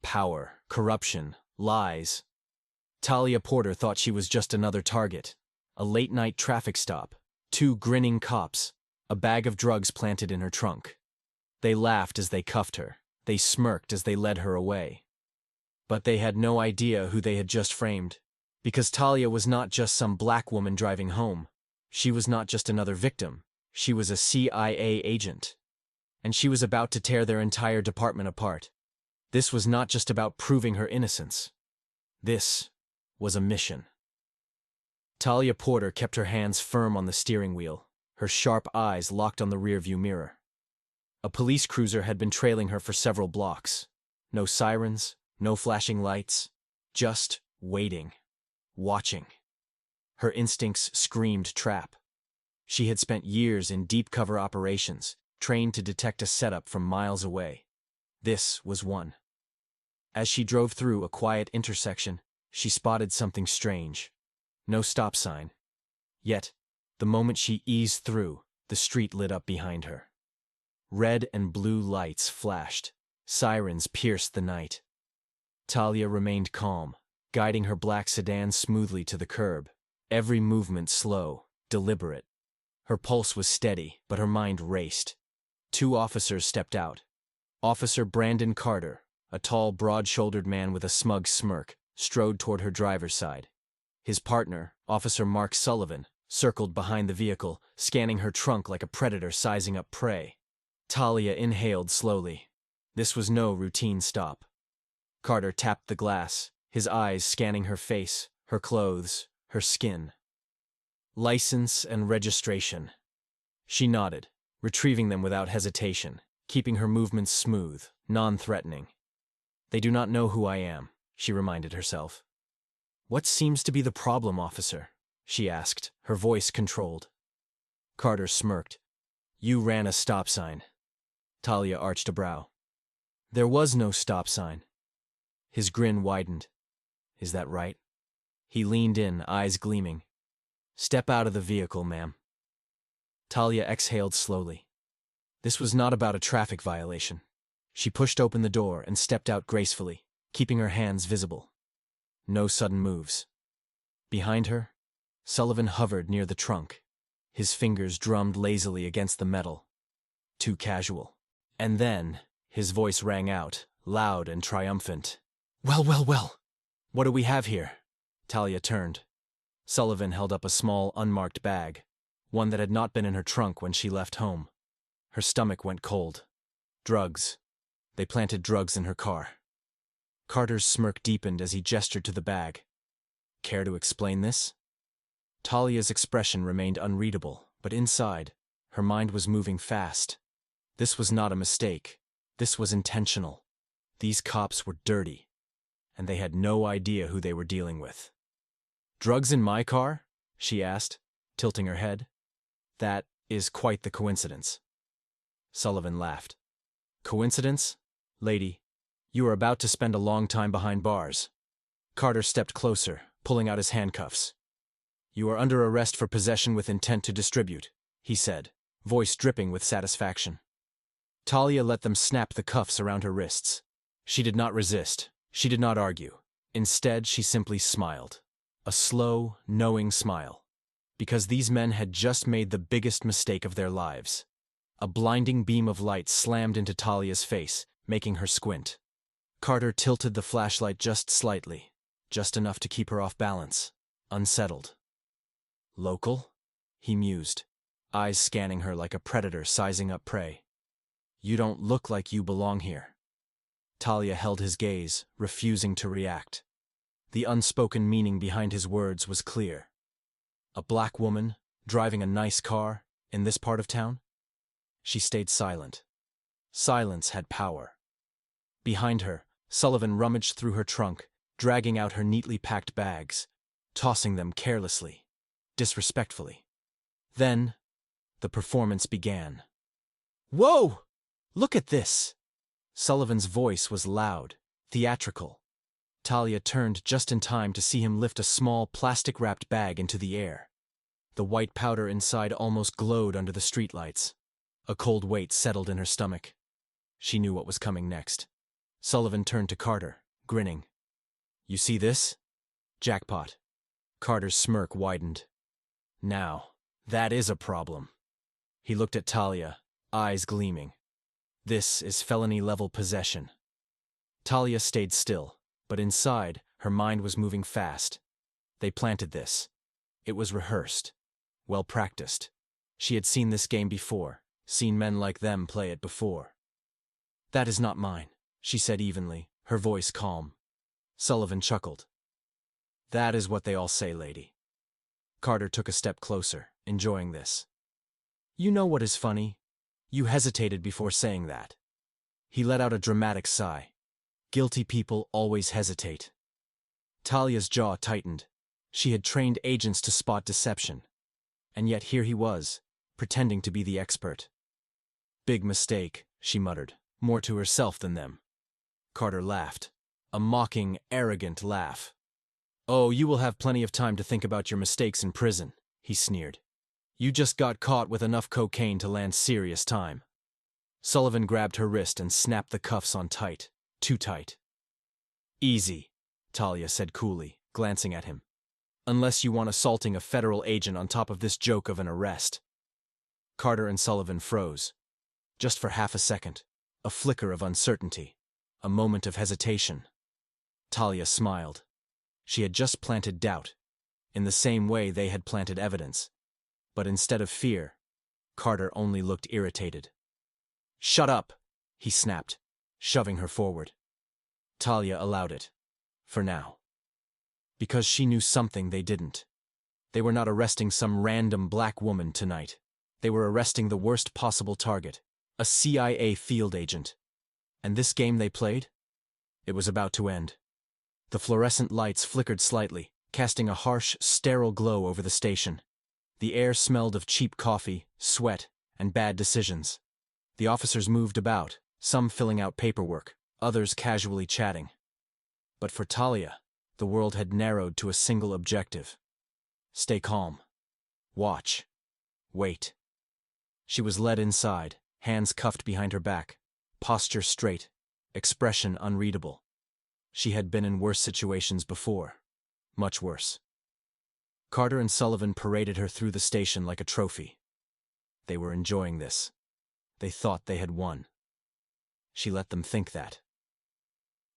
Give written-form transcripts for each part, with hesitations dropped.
power, corruption, lies. Talia Porter thought she was just another target. A late-night traffic stop, 2 grinning cops, a bag of drugs planted in her trunk. They laughed as they cuffed her. They smirked as they led her away. But they had no idea who they had just framed. Because Talia was not just some black woman driving home. She was not just another victim. She was a CIA agent. And she was about to tear their entire department apart. This was not just about proving her innocence. This was a mission. Talia Porter kept her hands firm on the steering wheel, her sharp eyes locked on the rearview mirror. A police cruiser had been trailing her for several blocks. No sirens, no flashing lights, just waiting, watching. Her instincts screamed trap. She had spent years in deep cover operations, trained to detect a setup from miles away. This was one. As she drove through a quiet intersection, she spotted something strange. No stop sign. Yet, the moment she eased through, the street lit up behind her. Red and blue lights flashed. Sirens pierced the night. Talia remained calm, guiding her black sedan smoothly to the curb, every movement slow, deliberate. Her pulse was steady, but her mind raced. 2 officers stepped out. Officer Brandon Carter, a tall, broad-shouldered man with a smug smirk, strode toward her driver's side. His partner, Officer Mark Sullivan, circled behind the vehicle, scanning her trunk like a predator sizing up prey. Talia inhaled slowly. This was no routine stop. Carter tapped the glass, his eyes scanning her face, her clothes, her skin. License and registration. She nodded, retrieving them without hesitation, keeping her movements smooth, non-threatening. They do not know who I am, she reminded herself. What seems to be the problem, officer? She asked, her voice controlled. Carter smirked. You ran a stop sign. Talia arched a brow. There was no stop sign. His grin widened. Is that right? He leaned in, eyes gleaming. Step out of the vehicle, ma'am. Talia exhaled slowly. This was not about a traffic violation. She pushed open the door and stepped out gracefully, keeping her hands visible. No sudden moves. Behind her, Sullivan hovered near the trunk. His fingers drummed lazily against the metal. Too casual. And then, his voice rang out, loud and triumphant. Well, well, well. What do we have here? Talia turned. Sullivan held up a small, unmarked bag, one that had not been in her trunk when she left home. Her stomach went cold. Drugs. They planted drugs in her car. Carter's smirk deepened as he gestured to the bag. Care to explain this? Talia's expression remained unreadable, but inside, her mind was moving fast. This was not a mistake. This was intentional. These cops were dirty, and they had no idea who they were dealing with. Drugs in my car? She asked, tilting her head. That is quite the coincidence. Sullivan laughed. Coincidence? Lady, you are about to spend a long time behind bars. Carter stepped closer, pulling out his handcuffs. You are under arrest for possession with intent to distribute, he said, voice dripping with satisfaction. Talia let them snap the cuffs around her wrists. She did not resist. She did not argue. Instead, she simply smiled. A slow, knowing smile. Because these men had just made the biggest mistake of their lives. A blinding beam of light slammed into Talia's face, making her squint. Carter tilted the flashlight just slightly, just enough to keep her off balance, unsettled. Local? He mused, eyes scanning her like a predator sizing up prey. You don't look like you belong here. Talia held his gaze, refusing to react. The unspoken meaning behind his words was clear. A black woman, driving a nice car, in this part of town? She stayed silent. Silence had power. Behind her, Sullivan rummaged through her trunk, dragging out her neatly packed bags, tossing them carelessly, disrespectfully. Then, the performance began. Whoa! Look at this! Sullivan's voice was loud, theatrical. Talia turned just in time to see him lift a small, plastic-wrapped bag into the air. The white powder inside almost glowed under the streetlights. A cold weight settled in her stomach. She knew what was coming next. Sullivan turned to Carter, grinning. You see this? Jackpot. Carter's smirk widened. Now, that is a problem. He looked at Talia, eyes gleaming. This is felony-level possession. Talia stayed still, but inside, her mind was moving fast. They planted this. It was rehearsed. Well practiced. She had seen this game before, seen men like them play it before. That is not mine, she said evenly, her voice calm. Sullivan chuckled. That is what they all say, lady. Carter took a step closer, enjoying this. You know what is funny? You hesitated before saying that. He let out a dramatic sigh. Guilty people always hesitate. Talia's jaw tightened. She had trained agents to spot deception. And yet here he was, pretending to be the expert. Big mistake, she muttered, more to herself than them. Carter laughed. A mocking, arrogant laugh. Oh, you will have plenty of time to think about your mistakes in prison, he sneered. You just got caught with enough cocaine to land serious time. Sullivan grabbed her wrist and snapped the cuffs on tight. Too tight. Easy, Talia said coolly, glancing at him. Unless you want assaulting a federal agent on top of this joke of an arrest. Carter and Sullivan froze. Just for half a second. A flicker of uncertainty. A moment of hesitation. Talia smiled. She had just planted doubt, in the same way they had planted evidence. But instead of fear, Carter only looked irritated. Shut up, he snapped, shoving her forward. Talia allowed it. For now. Because she knew something they didn't. They were not arresting some random black woman tonight. They were arresting the worst possible target, a CIA field agent. And this game they played? It was about to end. The fluorescent lights flickered slightly, casting a harsh, sterile glow over the station. The air smelled of cheap coffee, sweat, and bad decisions. The officers moved about, some filling out paperwork, others casually chatting. But for Talia, the world had narrowed to a single objective. Stay calm. Watch. Wait. She was led inside, hands cuffed behind her back, posture straight, expression unreadable. She had been in worse situations before. Much worse. Carter and Sullivan paraded her through the station like a trophy. They were enjoying this. They thought they had won. She let them think that.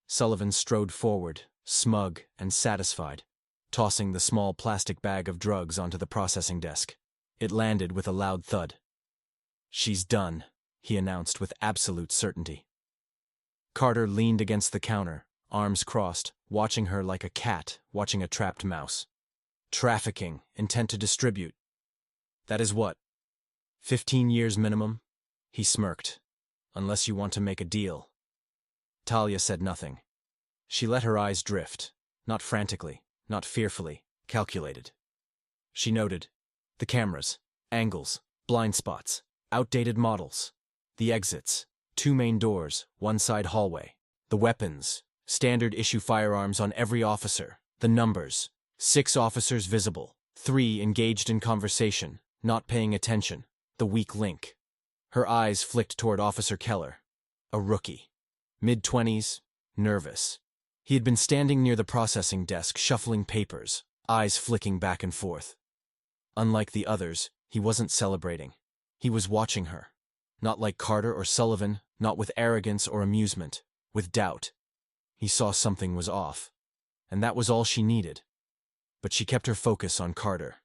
Sullivan strode forward, smug and satisfied, tossing the small plastic bag of drugs onto the processing desk. It landed with a loud thud. She's done, he announced with absolute certainty. Carter leaned against the counter, arms crossed, watching her like a cat watching a trapped mouse. Trafficking, intent to distribute. That is what? 15 years minimum? He smirked. Unless you want to make a deal. Talia said nothing. She let her eyes drift, not frantically, not fearfully, calculated. She noted the cameras, angles, blind spots, outdated models, the exits, 2 main doors, 1 side hallway, the weapons, standard issue firearms on every officer, the numbers, 6 officers visible, 3 engaged in conversation, not paying attention, the weak link. Her eyes flicked toward Officer Keller, a rookie, mid-20s, nervous. He had been standing near the processing desk shuffling papers, eyes flicking back and forth. Unlike the others, he wasn't celebrating. He was watching her. Not like Carter or Sullivan, not with arrogance or amusement, with doubt. He saw something was off. And that was all she needed. But she kept her focus on Carter.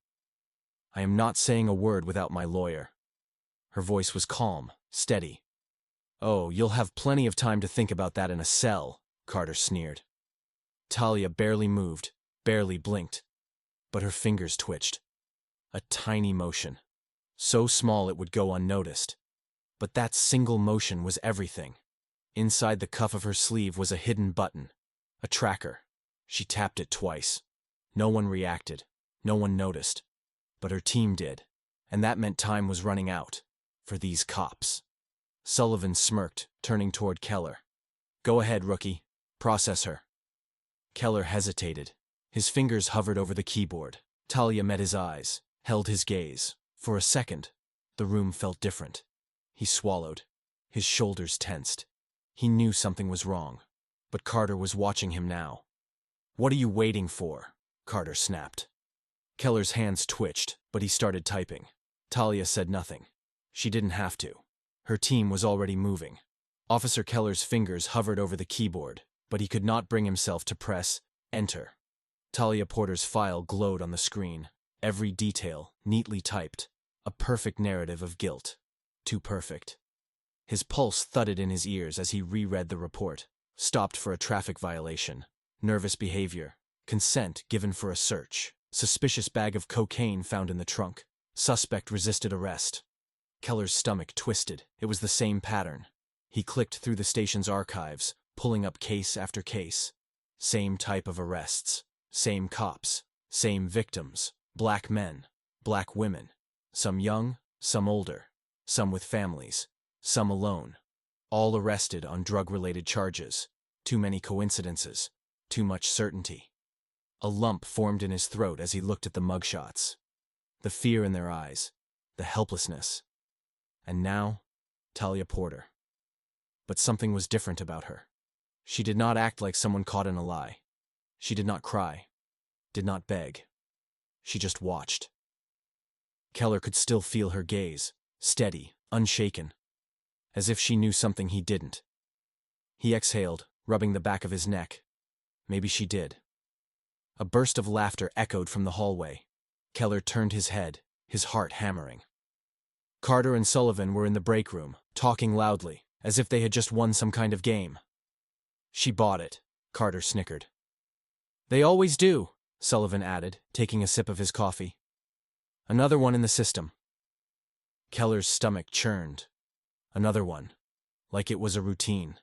I am not saying a word without my lawyer. Her voice was calm, steady. Oh, you'll have plenty of time to think about that in a cell, Carter sneered. Talia barely moved, barely blinked. But her fingers twitched. A tiny motion. So small it would go unnoticed. But that single motion was everything. Inside the cuff of her sleeve was a hidden button. A tracker. She tapped it twice. No one reacted. No one noticed. But her team did. And that meant time was running out. For these cops. Sullivan smirked, turning toward Keller. Go ahead, rookie. Process her. Keller hesitated. His fingers hovered over the keyboard. Talia met his eyes, held his gaze. For a second, the room felt different. He swallowed. His shoulders tensed. He knew something was wrong. But Carter was watching him now. "What are you waiting for?" Carter snapped. Keller's hands twitched, but he started typing. Talia said nothing. She didn't have to. Her team was already moving. Officer Keller's fingers hovered over the keyboard, but he could not bring himself to press Enter. Talia Porter's file glowed on the screen, every detail neatly typed, a perfect narrative of guilt. Too perfect. His pulse thudded in his ears as he reread the report. Stopped for a traffic violation. Nervous behavior. Consent given for a search. Suspicious bag of cocaine found in the trunk. Suspect resisted arrest. Keller's stomach twisted. It was the same pattern. He clicked through the station's archives, pulling up case after case. Same type of arrests. Same cops. Same victims. Black men. Black women. Some young, some older. Some with families. Some alone. All arrested on drug-related charges. Too many coincidences. Too much certainty. A lump formed in his throat as he looked at the mugshots. The fear in their eyes. The helplessness. And now, Talia Porter. But something was different about her. She did not act like someone caught in a lie. She did not cry. Did not beg. She just watched. Keller could still feel her gaze, steady, unshaken, as if she knew something he didn't. He exhaled, rubbing the back of his neck. Maybe she did. A burst of laughter echoed from the hallway. Keller turned his head, his heart hammering. Carter and Sullivan were in the break room, talking loudly, as if they had just won some kind of game. "She bought it," Carter snickered. "They always do," Sullivan added, taking a sip of his coffee. "Another one in the system." Keller's stomach churned. Another one. Like it was a routine.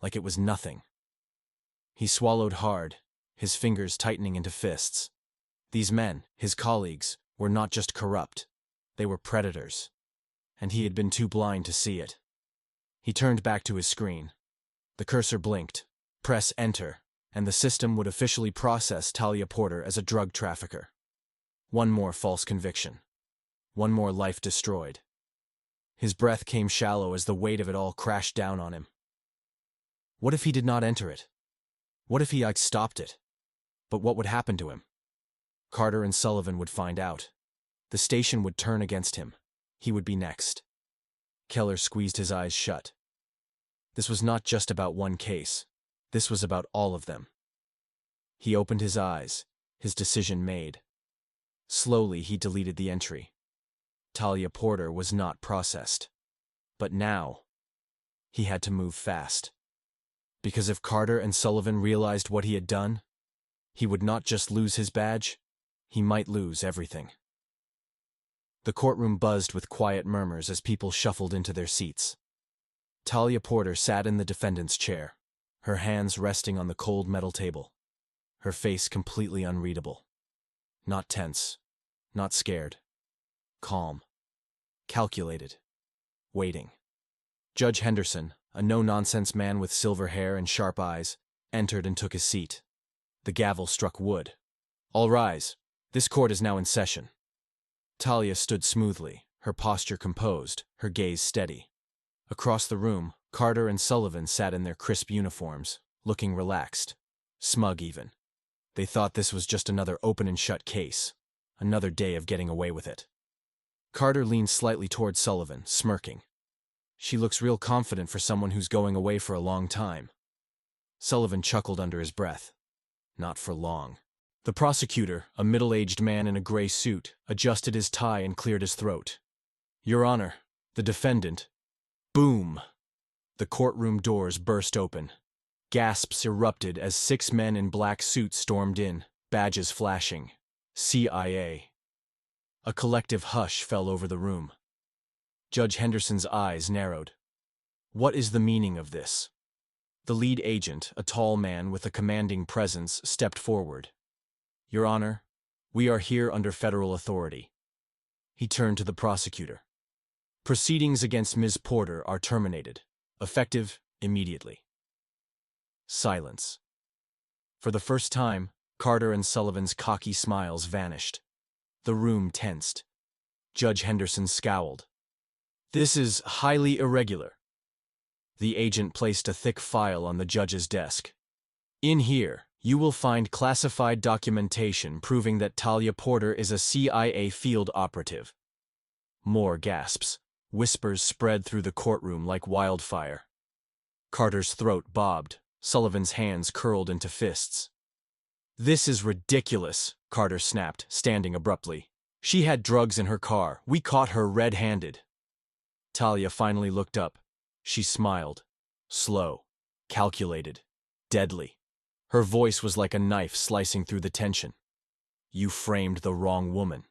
Like it was nothing. He swallowed hard, his fingers tightening into fists. These men, his colleagues, were not just corrupt. They were predators. And he had been too blind to see it. He turned back to his screen. The cursor blinked. Press Enter, and the system would officially process Talia Porter as a drug trafficker. One more false conviction. One more life destroyed. His breath came shallow as the weight of it all crashed down on him. What if he did not enter it? What if he stopped it? But what would happen to him? Carter and Sullivan would find out. The station would turn against him. He would be next. Keller squeezed his eyes shut. This was not just about one case. This was about all of them. He opened his eyes, his decision made. Slowly he deleted the entry. Talia Porter was not processed. But now, he had to move fast. Because if Carter and Sullivan realized what he had done, he would not just lose his badge, he might lose everything. The courtroom buzzed with quiet murmurs as people shuffled into their seats. Talia Porter sat in the defendant's chair, her hands resting on the cold metal table, her face completely unreadable. Not tense, not scared. Calm. Calculated. Waiting. Judge Henderson, a no-nonsense man with silver hair and sharp eyes, entered and took his seat. The gavel struck wood. "All rise. This court is now in session." Talia stood smoothly, her posture composed, her gaze steady. Across the room, Carter and Sullivan sat in their crisp uniforms, looking relaxed. Smug even. They thought this was just another open and shut case. Another day of getting away with it. Carter leaned slightly toward Sullivan, smirking. "She looks real confident for someone who's going away for a long time." Sullivan chuckled under his breath. Not for long. The prosecutor, a middle-aged man in a gray suit, adjusted his tie and cleared his throat. "Your Honor, the defendant." Boom! The courtroom doors burst open. Gasps erupted as 6 men in black suits stormed in, badges flashing. CIA. A collective hush fell over the room. Judge Henderson's eyes narrowed. What is the meaning of this? The lead agent, a tall man with a commanding presence, stepped forward. "Your Honor, we are here under federal authority." He turned to the prosecutor. "Proceedings against Ms. Porter are terminated, effective immediately." Silence. For the first time, Carter and Sullivan's cocky smiles vanished. The room tensed. Judge Henderson scowled. "This is highly irregular." The agent placed a thick file on the judge's desk. In here, you will find classified documentation proving that Talia Porter is a CIA field operative. More gasps. Whispers spread through the courtroom like wildfire. Carter's throat bobbed. Sullivan's hands curled into fists. "This is ridiculous," Carter snapped, standing abruptly. "She had drugs in her car. We caught her red-handed." Talia finally looked up. She smiled. Slow, calculated, deadly. Her voice was like a knife slicing through the tension. "You framed the wrong woman."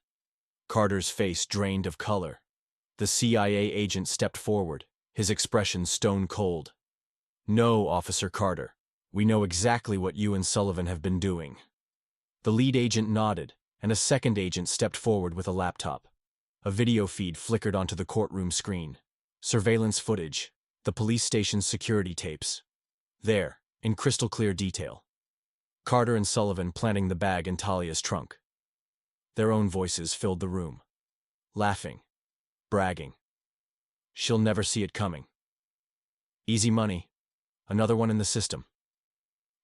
Carter's face drained of color. The CIA agent stepped forward, his expression stone cold. "No, Officer Carter. We know exactly what you and Sullivan have been doing." The lead agent nodded, and a second agent stepped forward with a laptop. A video feed flickered onto the courtroom screen. Surveillance footage, the police station's security tapes. There, in crystal clear detail. Carter and Sullivan planting the bag in Talia's trunk. Their own voices filled the room. Laughing. Bragging. "She'll never see it coming. Easy money. Another one in the system."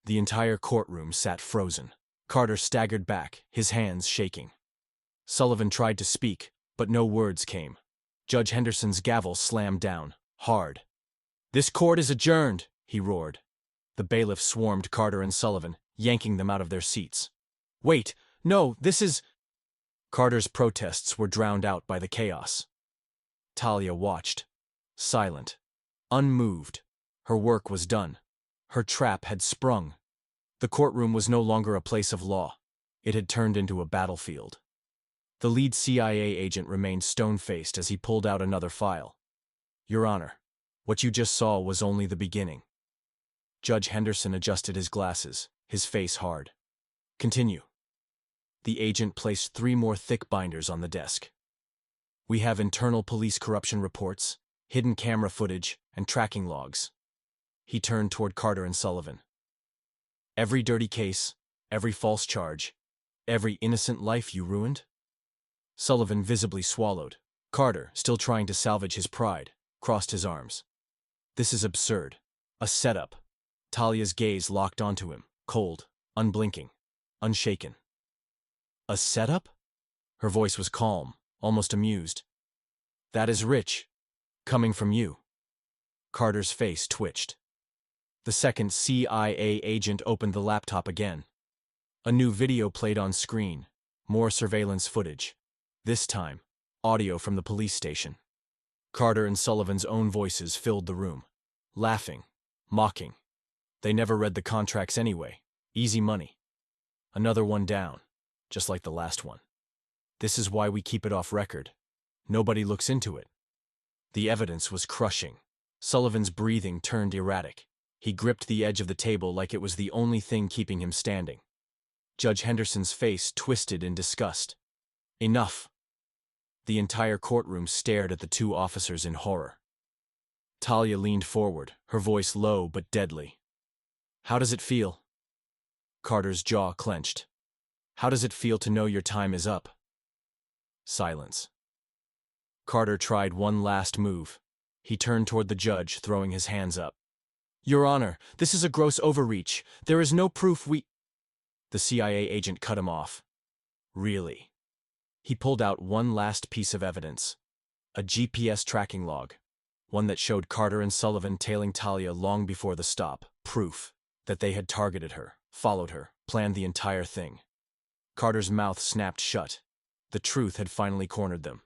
The entire courtroom sat frozen. Carter staggered back, his hands shaking. Sullivan tried to speak, but no words came. Judge Henderson's gavel slammed down, hard. "This court is adjourned," he roared. The bailiff swarmed Carter and Sullivan, yanking them out of their seats. "Wait, no, this is—" Carter's protests were drowned out by the chaos. Talia watched, silent, unmoved. Her work was done. Her trap had sprung. The courtroom was no longer a place of law. It had turned into a battlefield. The lead CIA agent remained stone-faced as he pulled out another file. "Your Honor, what you just saw was only the beginning." Judge Henderson adjusted his glasses, his face hard. "Continue." The agent placed 3 more thick binders on the desk. "We have internal police corruption reports, hidden camera footage, and tracking logs." He turned toward Carter and Sullivan. "Every dirty case, every false charge, every innocent life you ruined?" Sullivan visibly swallowed. Carter, still trying to salvage his pride, crossed his arms. "This is absurd. A setup." Talia's gaze locked onto him, cold, unblinking, unshaken. "A setup?" Her voice was calm, almost amused. "That is rich. Coming from you." Carter's face twitched. The second CIA agent opened the laptop again. A new video played on screen, more surveillance footage. This time, audio from the police station. Carter and Sullivan's own voices filled the room. Laughing, mocking. They never read the contracts anyway. Easy money. Another one down, just like the last one. This is why we keep it off record. Nobody looks into it. The evidence was crushing. Sullivan's breathing turned erratic. He gripped the edge of the table like it was the only thing keeping him standing. Judge Henderson's face twisted in disgust. "Enough." The entire courtroom stared at the 2 officers in horror. Talia leaned forward, her voice low but deadly. "How does it feel?" Carter's jaw clenched. "How does it feel to know your time is up?" Silence. Carter tried one last move. He turned toward the judge, throwing his hands up. "Your Honor, this is a gross overreach. There is no proof we—" The CIA agent cut him off. "Really?" He pulled out one last piece of evidence. A GPS tracking log. One that showed Carter and Sullivan tailing Talia long before the stop. Proof that they had targeted her, followed her, planned the entire thing. Carter's mouth snapped shut. The truth had finally cornered them.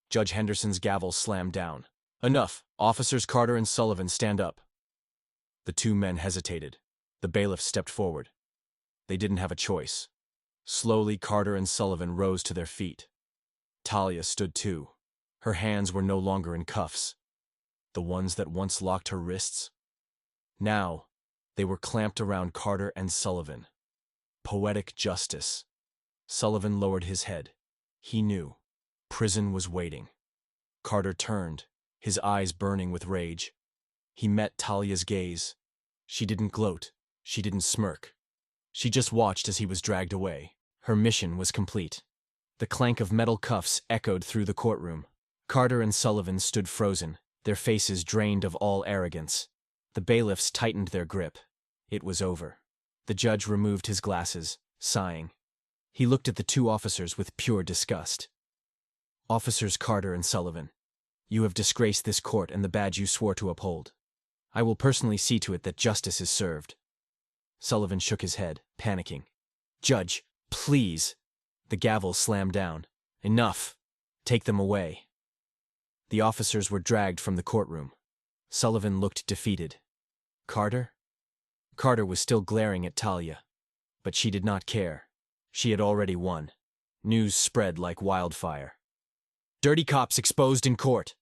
Judge Henderson's gavel slammed down. "Enough. Officers Carter and Sullivan, stand up." The 2 men hesitated. The bailiff stepped forward. They didn't have a choice. Slowly, Carter and Sullivan rose to their feet. Talia stood too. Her hands were no longer in cuffs. The ones that once locked her wrists. Now, they were clamped around Carter and Sullivan. Poetic justice. Sullivan lowered his head. He knew. Prison was waiting. Carter turned, his eyes burning with rage. He met Talia's gaze. She didn't gloat. She didn't smirk. She just watched as he was dragged away. Her mission was complete. The clank of metal cuffs echoed through the courtroom. Carter and Sullivan stood frozen, their faces drained of all arrogance. The bailiffs tightened their grip. It was over. The judge removed his glasses, sighing. He looked at the two officers with pure disgust. Officers Carter and Sullivan, you have disgraced this court and the badge you swore to uphold. I will personally see to it that justice is served. Sullivan shook his head, panicking. Judge, please. The gavel slammed down. Enough. Take them away. The officers were dragged from the courtroom. Sullivan looked defeated. Carter? Carter was still glaring at Talia. But she did not care. She had already won. News spread like wildfire. Dirty cops exposed in court.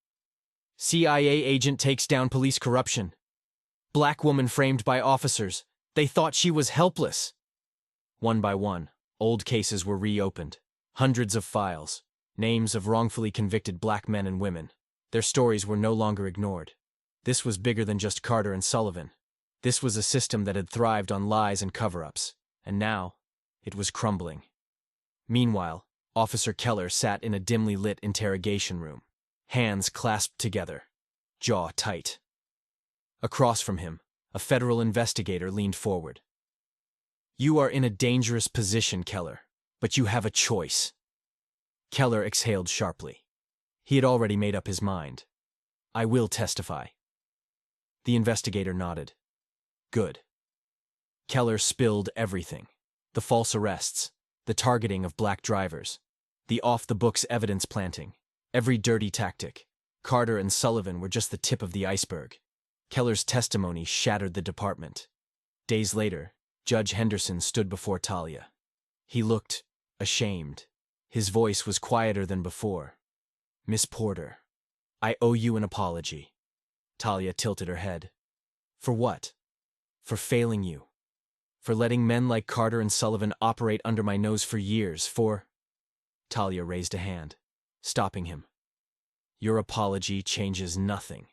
CIA agent takes down police corruption. Black woman framed by officers. They thought she was helpless. One by one, old cases were reopened. Hundreds of files. Names of wrongfully convicted black men and women. Their stories were no longer ignored. This was bigger than just Carter and Sullivan. This was a system that had thrived on lies and cover-ups. And now, it was crumbling. Meanwhile, Officer Keller sat in a dimly lit interrogation room. Hands clasped together. Jaw tight. Across from him, a federal investigator leaned forward. You are in a dangerous position, Keller, but you have a choice. Keller exhaled sharply. He had already made up his mind. I will testify. The investigator nodded. Good. Keller spilled everything. The false arrests, the targeting of black drivers, the off-the-books evidence planting, every dirty tactic. Carter and Sullivan were just the tip of the iceberg. Keller's testimony shattered the department. Days later, Judge Henderson stood before Talia. He looked ashamed. His voice was quieter than before. Miss Porter, I owe you an apology. Talia tilted her head. For what? For failing you. For letting men like Carter and Sullivan operate under my nose for years, for… Talia raised a hand, stopping him. Your apology changes nothing.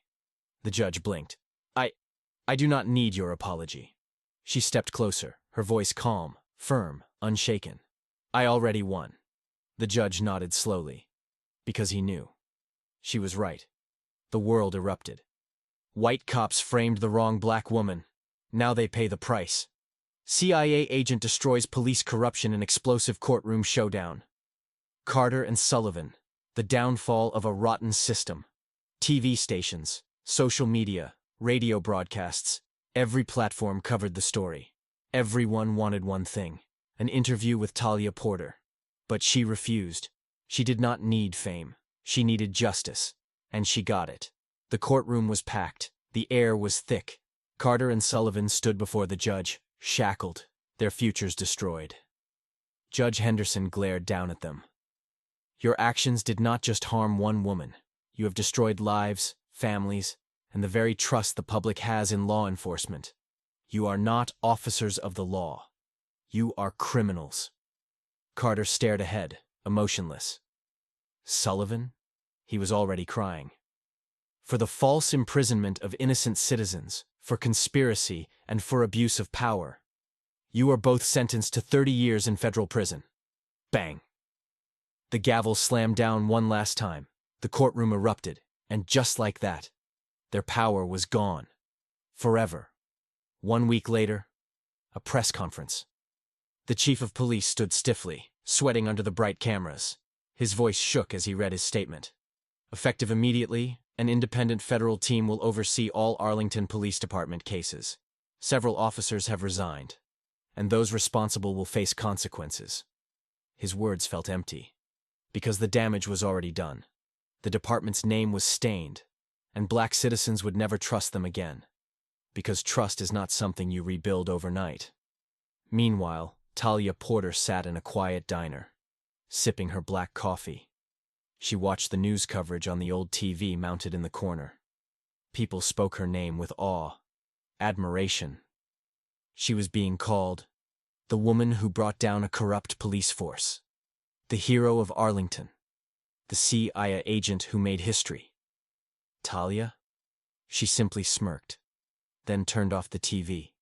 The judge blinked. I do not need your apology. She stepped closer, her voice calm, firm, unshaken. I already won. The judge nodded slowly, because he knew. She was right. The world erupted. White cops framed the wrong black woman. Now they pay the price. CIA agent destroys police corruption in explosive courtroom showdown. Carter and Sullivan, the downfall of a rotten system. TV stations, social media, radio broadcasts, every platform covered the story. Everyone wanted one thing, an interview with Talia Porter. But she refused. She did not need fame. She needed justice. And she got it. The courtroom was packed. The air was thick. Carter and Sullivan stood before the judge, shackled, their futures destroyed. Judge Henderson glared down at them. Your actions did not just harm one woman. You have destroyed lives, families, and the very trust the public has in law enforcement. You are not officers of the law. You are criminals. Carter stared ahead, emotionless. Sullivan? He was already crying. For the false imprisonment of innocent citizens, for conspiracy, and for abuse of power. You are both sentenced to 30 years in federal prison. Bang. The gavel slammed down one last time. The courtroom erupted, and just like that, their power was gone. Forever. 1 week later, a press conference. The chief of police stood stiffly, sweating under the bright cameras. His voice shook as he read his statement. Effective immediately, an independent federal team will oversee all Arlington Police Department cases. Several officers have resigned, and those responsible will face consequences. His words felt empty, because the damage was already done. The department's name was stained, and black citizens would never trust them again, because trust is not something you rebuild overnight. Meanwhile, Talia Porter sat in a quiet diner, sipping her black coffee. She watched the news coverage on the old TV mounted in the corner. People spoke her name with awe, admiration. She was being called the woman who brought down a corrupt police force, the hero of Arlington, the CIA agent who made history. Talia? She simply smirked, then turned off the TV.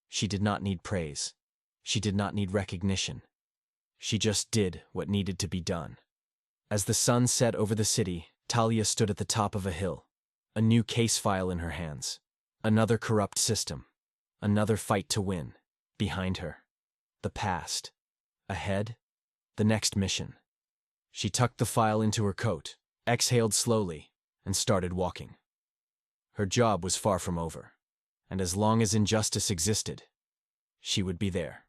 She did not need praise. She did not need recognition. She just did what needed to be done. As the sun set over the city, Talia stood at the top of a hill, a new case file in her hands. Another corrupt system. Another fight to win. Behind her, the past. Ahead, the next mission. She tucked the file into her coat, exhaled slowly, and started walking. Her job was far from over, and as long as injustice existed, she would be there.